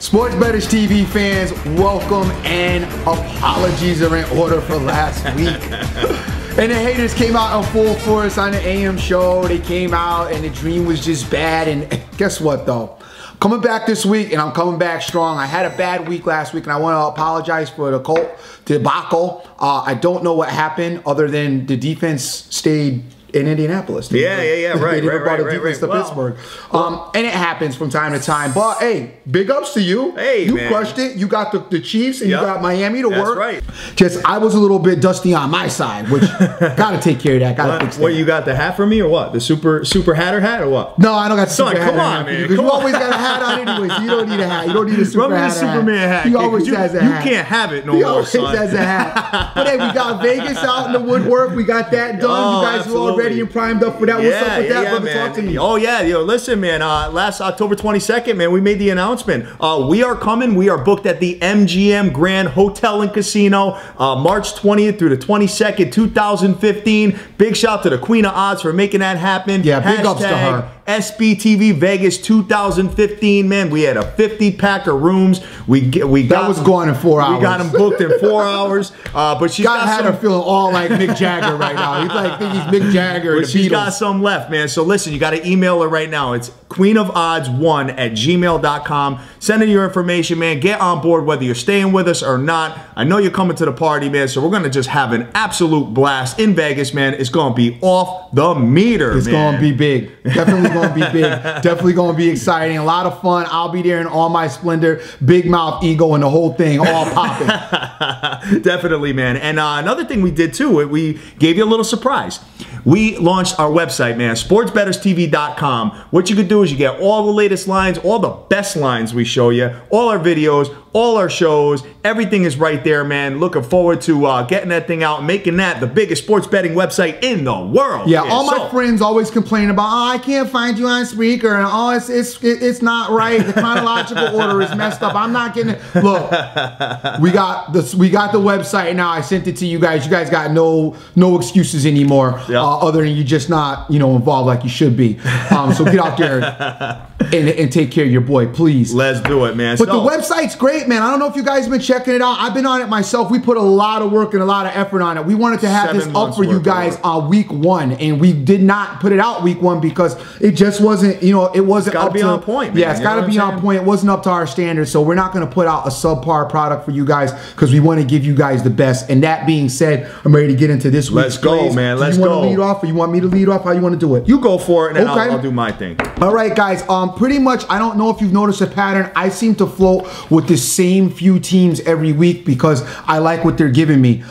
Sports Bettors TV fans, welcome, and apologies are in order for last week. And the haters came out in full force on the AM show. They came out and the dream was just bad. And guess what though? Coming back this week, and I'm coming back strong. I had a bad week last week, and I want to apologize for the Colt debacle. I don't know what happened other than the defense stayed in Indianapolis. Right, to Pittsburgh. And it happens from time to time. But hey, big ups to you. Hey, you man. crushed it. You got the Chiefs and you got Miami to work. Right. Just I was a little bit dusty on my side, which gotta take care of that. Gotta fix that. What, you got the hat for me or what? The super hatter hat or what? No, I don't got the super hat. Come on, man. Because you always got a hat on anyway, so you don't need a hat. You don't need a super hat. Superman hat. He always has a hat. You can't have it no he more, always has a hat. But hey, we got Vegas out in the woodwork. We got that done. You guys were all ready and primed up for that. What's up with that, brother? Man. Talk to me. Oh yeah, yo, listen, man. Last October 22nd, man, we made the announcement. We are coming. We are booked at the MGM Grand Hotel and Casino, March 20th through the 22nd, 2015. Big shout to the Queen of Odds for making that happen. Yeah, big ups to her. SBTV Vegas 2015, man. We had a 50-pack of rooms. We got that was gone in 4 hours. We got them booked in 4 hours. But she's got her feeling all like Mick Jagger right now. He's like, think he's Mick Jagger. But she's got some left, man. So listen, you got to email her right now. It's queenofodds1@gmail.com. Send in your information, man. Get on board whether you're staying with us or not. I know you're coming to the party, man. So we're gonna just have an absolute blast in Vegas, man. It's gonna be off the meter. It's gonna be big. Definitely gonna be big. Definitely gonna be exciting. A lot of fun. I'll be there in all my splendor, big mouth, ego, and the whole thing, all popping. Definitely, man. And another thing we did too, we gave you a little surprise. We launched our website, man, sportsbettorstv.com. What you could do is you get all the latest lines, all the best lines we show you, all our videos, all our shows, everything is right there, man. Looking forward to getting that thing out, making that the biggest sports betting website in the world. Yeah, all my friends always complain about, oh, I can't find you on Spreaker, and oh, it's not right. The chronological order is messed up. I'm not getting it. Look, we got the website now. I sent it to you guys. You guys got no excuses anymore, other than you just not involved like you should be. So get out there and take care of your boy, please. Let's do it, man. But the website's great, man. I don't know if you guys have been checking it out. I've been on it myself. We put a lot of work and a lot of effort on it. We wanted to have this up for you guys on week 1, and we did not put it out week 1 because it just wasn't, it wasn't up to... It's got to be on point, man. Yeah, it's got to be on point. It wasn't up to our standards, so we're not going to put out a subpar product for you guys because we want to give you guys the best. And that being said, I'm ready to get into this week's Let's go, man. Let's go. You want to lead off, or you want me to lead off? How you want to do it? You go for it, and then I'll do my thing. All right, guys. Pretty much, I don't know if you've noticed a pattern. I seem to float with the same few teams every week because I like what they're giving me.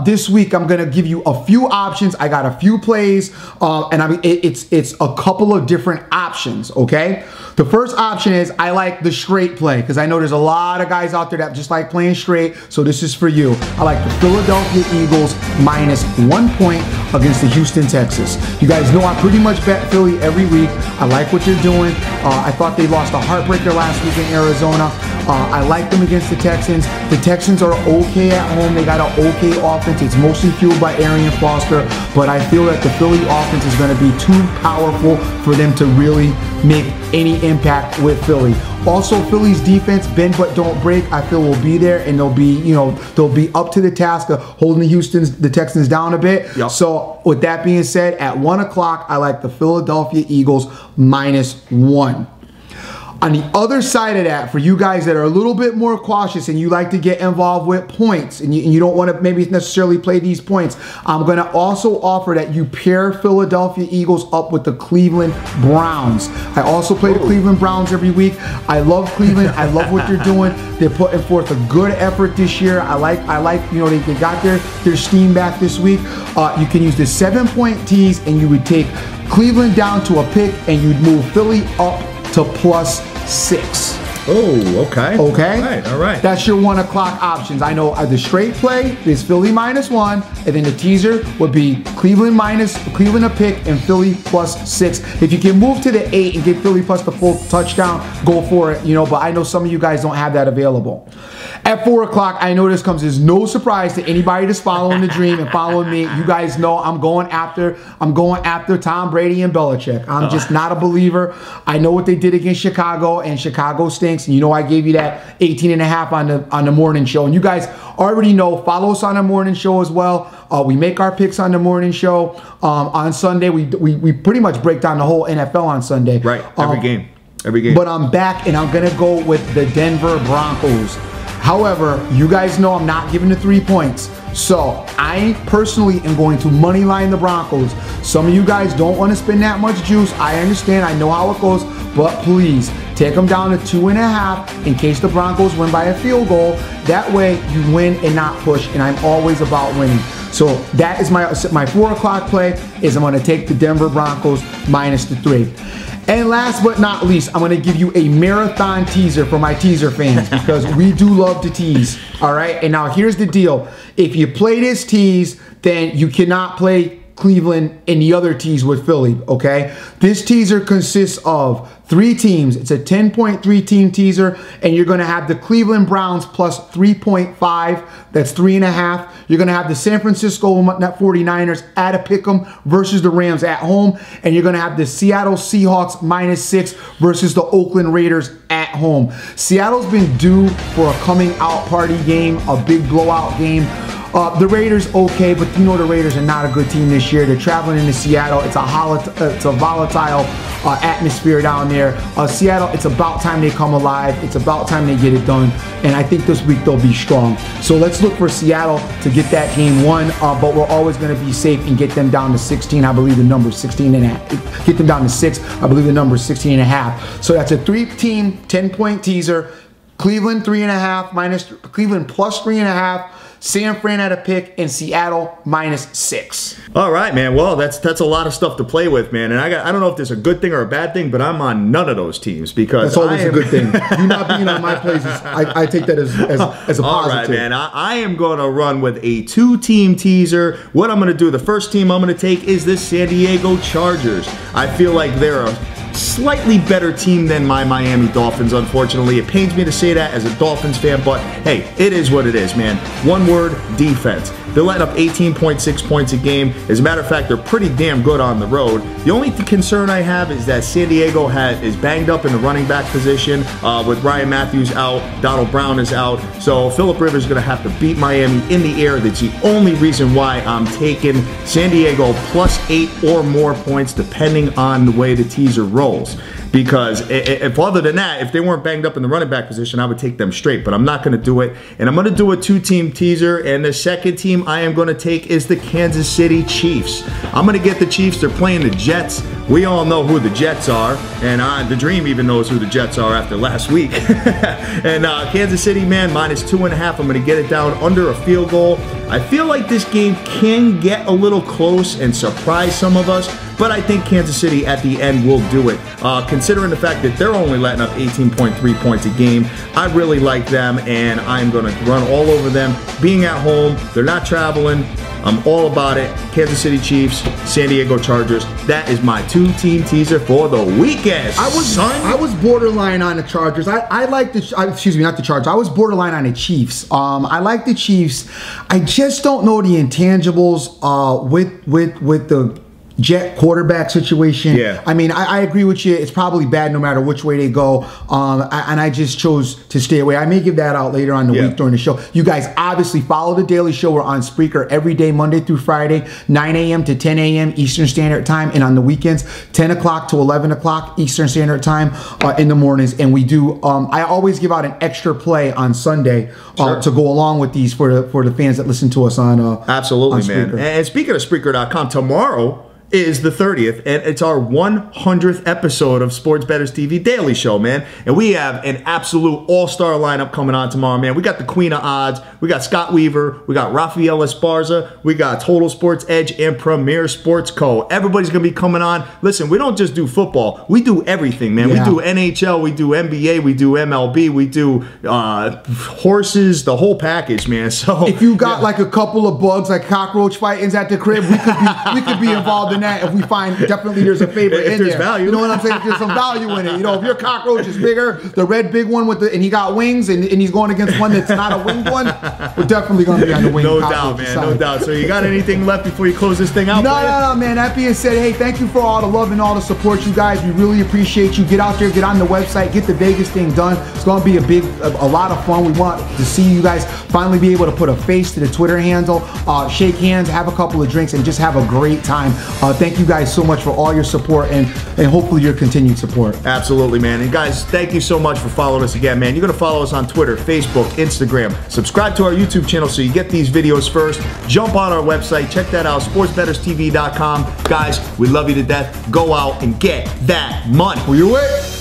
This week, I'm gonna give you a few options. I got a few plays, and it's a couple of different options. Okay. The first option is I like the straight play because I know there's a lot of guys out there that just like playing straight. So this is for you. I like the Philadelphia Eagles -1 point against the Houston Texans. You guys know I pretty much bet Philly every week. I like what they're doing. I thought they lost a heartbreaker last week in Arizona. I like them against the Texans. The Texans are okay at home. They got an okay offense. It's mostly fueled by Arian Foster, but I feel that the Philly offense is going to be too powerful for them to really make any impact with Philly. Also, Philly's defense, bend but don't break, I feel will be there, and they'll be up to the task of holding the Texans down a bit. Yep. So with that being said, at 1 o'clock, I like the Philadelphia Eagles -1. On the other side of that, for you guys that are a little bit more cautious and you like to get involved with points and you don't want to maybe necessarily play these points, I'm going to also offer that you pair Philadelphia Eagles up with the Cleveland Browns. I also play the Cleveland Browns every week. I love Cleveland. I love what they're doing. They're putting forth a good effort this year. I like they got their steam back this week. You can use the 7-point tease and you would take Cleveland down to a pick and you'd move Philly up to +6. Oh, okay. Okay? All right. That's your 1 o'clock options. I know the straight play is Philly -1, and then the teaser would be Cleveland a pick and Philly +6. If you can move to the 8 and get Philly plus the full touchdown, go for it, but I know some of you guys don't have that available. At 4 o'clock, I know this comes as no surprise to anybody that's following the dream and following me. You guys know I'm going after Tom Brady and Belichick. I'm just not a believer. I know what they did against Chicago, and Chicago staying Banks, and you know I gave you that 18.5 on the morning show. And you guys already know, follow us on the morning show as well. We make our picks on the morning show. On Sunday, we pretty much break down the whole NFL on Sunday. Right, every game. Every game. But I'm back, and I'm going to go with the Denver Broncos. However, you guys know I'm not giving the 3 points. So I personally am going to money line the Broncos. Some of you guys don't want to spend that much juice. I understand. I know how it goes. But please, take them down to 2.5 in case the Broncos win by a field goal. That way you win and not push, and I'm always about winning. So that is my 4 o'clock play, is I'm going to take the Denver Broncos minus the 3. And last but not least, I'm going to give you a marathon teaser for my teaser fans, because we do love to tease, all right? And now here's the deal. If you play this tease, then you cannot play Cleveland and the other tease with Philly, okay? This teaser consists of 3 teams. It's a 10.3 team teaser, and you're going to have the Cleveland Browns plus 3.5. That's 3.5. You're going to have the San Francisco 49ers at a pick'em versus the Rams at home, and you're going to have the Seattle Seahawks minus 6 versus the Oakland Raiders at home. Seattle's been due for a coming out party game, a big blowout game. The Raiders, okay, but you know the Raiders are not a good team this year. They're traveling into Seattle. It's a volatile atmosphere down there. Seattle, it's about time they come alive. It's about time they get it done. And I think this week they'll be strong. So let's look for Seattle to get that game won. But we're always going to be safe and get them down to 16. I believe the number is 16.5. Get them down to 6. I believe the number is 16.5. So that's a 3-team, 10-point teaser. Cleveland 3.5 minus Cleveland plus 3.5. San Fran at a pick, and Seattle minus 6. All right, man. Well, that's a lot of stuff to play with, man. And I don't know if this is a good thing or a bad thing, but I'm on none of those teams because that's always a good thing. You not being on my places, I take that as a positive. All right, man. I am going to run with a 2-team teaser. What I'm going to do, the first team I'm going to take is the San Diego Chargers. I feel like they're a slightly better team than my Miami Dolphins, unfortunately. It pains me to say that as a Dolphins fan, but hey, it is what it is, man. One word, defense. They're letting up 18.6 points a game. As a matter of fact, they're pretty damn good on the road. The only concern I have is that San Diego is banged up in the running back position with Ryan Matthews out, Donald Brown is out, so Phillip Rivers is going to have to beat Miami in the air. That's the only reason why I'm taking San Diego plus 8 or more points, depending on the way the teaser rolls. Because if other than that, if they weren't banged up in the running back position, I would take them straight. But I'm not going to do it. And I'm going to do a 2-team teaser. And the second team I am going to take is the Kansas City Chiefs. I'm going to get the Chiefs. They're playing the Jets. We all know who the Jets are. And the Dream even knows who the Jets are after last week. And Kansas City, man, minus 2.5. I'm going to get it down under a field goal. I feel like this game can get a little close and surprise some of us. But I think Kansas City at the end will do it. Considering the fact that they're only letting up 18.3 points a game, I really like them, and I'm going to run all over them. Being at home, they're not traveling. I'm all about it. Kansas City Chiefs, San Diego Chargers. That is my 2-team teaser for the weekend. I was borderline on the Chargers. I like the excuse me, not the Chargers. I was borderline on the Chiefs. I like the Chiefs. I just don't know the intangibles with the Jet quarterback situation. Yeah. I mean, I agree with you. It's probably bad no matter which way they go. And I just chose to stay away. I may give that out later on the week during the show. You guys obviously follow the Daily Show. We're on Spreaker every day, Monday through Friday, 9 a.m. to 10 a.m. Eastern Standard Time. And on the weekends, 10 o'clock to 11 o'clock Eastern Standard Time in the mornings. And we do, I always give out an extra play on Sunday to go along with these for the fans that listen to us on Absolutely, on man. And speaking of Spreaker.com, tomorrow is the 30th, and it's our 100th episode of Sports Bettors TV Daily Show, man. And we have an absolute all-star lineup coming on tomorrow, man. We got the Queen of Odds, we got Scott Weaver, we got Rafael Esparza, we got Total Sports Edge and Premier Sports Co. Everybody's gonna be coming on. Listen, we don't just do football, we do everything, man. Yeah. We do NHL, we do NBA, we do MLB, we do horses, the whole package, man. So if you got like a couple of bugs, like cockroach fightings at the crib, we could be involved than that if we find definitely there's a favorite If in there's there. value. You know what I'm saying? If there's some value in it. You know, if your cockroach is bigger, the red big one with the and he got wings and he's going against one that's not a winged one, we're definitely going to be on the winged No cockroach doubt, man. side. No doubt. So you got anything left before you close this thing out? No, man. That being said, hey, thank you for all the love and all the support, you guys. We really appreciate you. Get out there, get on the website, get the Vegas thing done. It's going to be a lot of fun. We want to see you guys finally be able to put a face to the Twitter handle, shake hands, have a couple of drinks, and just have a great time. Thank you guys so much for all your support and hopefully your continued support. Absolutely, man. And guys, thank you so much for following us again, man. You're going to follow us on Twitter, Facebook, Instagram. Subscribe to our YouTube channel so you get these videos first. Jump on our website. Check that out, sportsbettorstv.com. Guys, we love you to death. Go out and get that money. Who you with?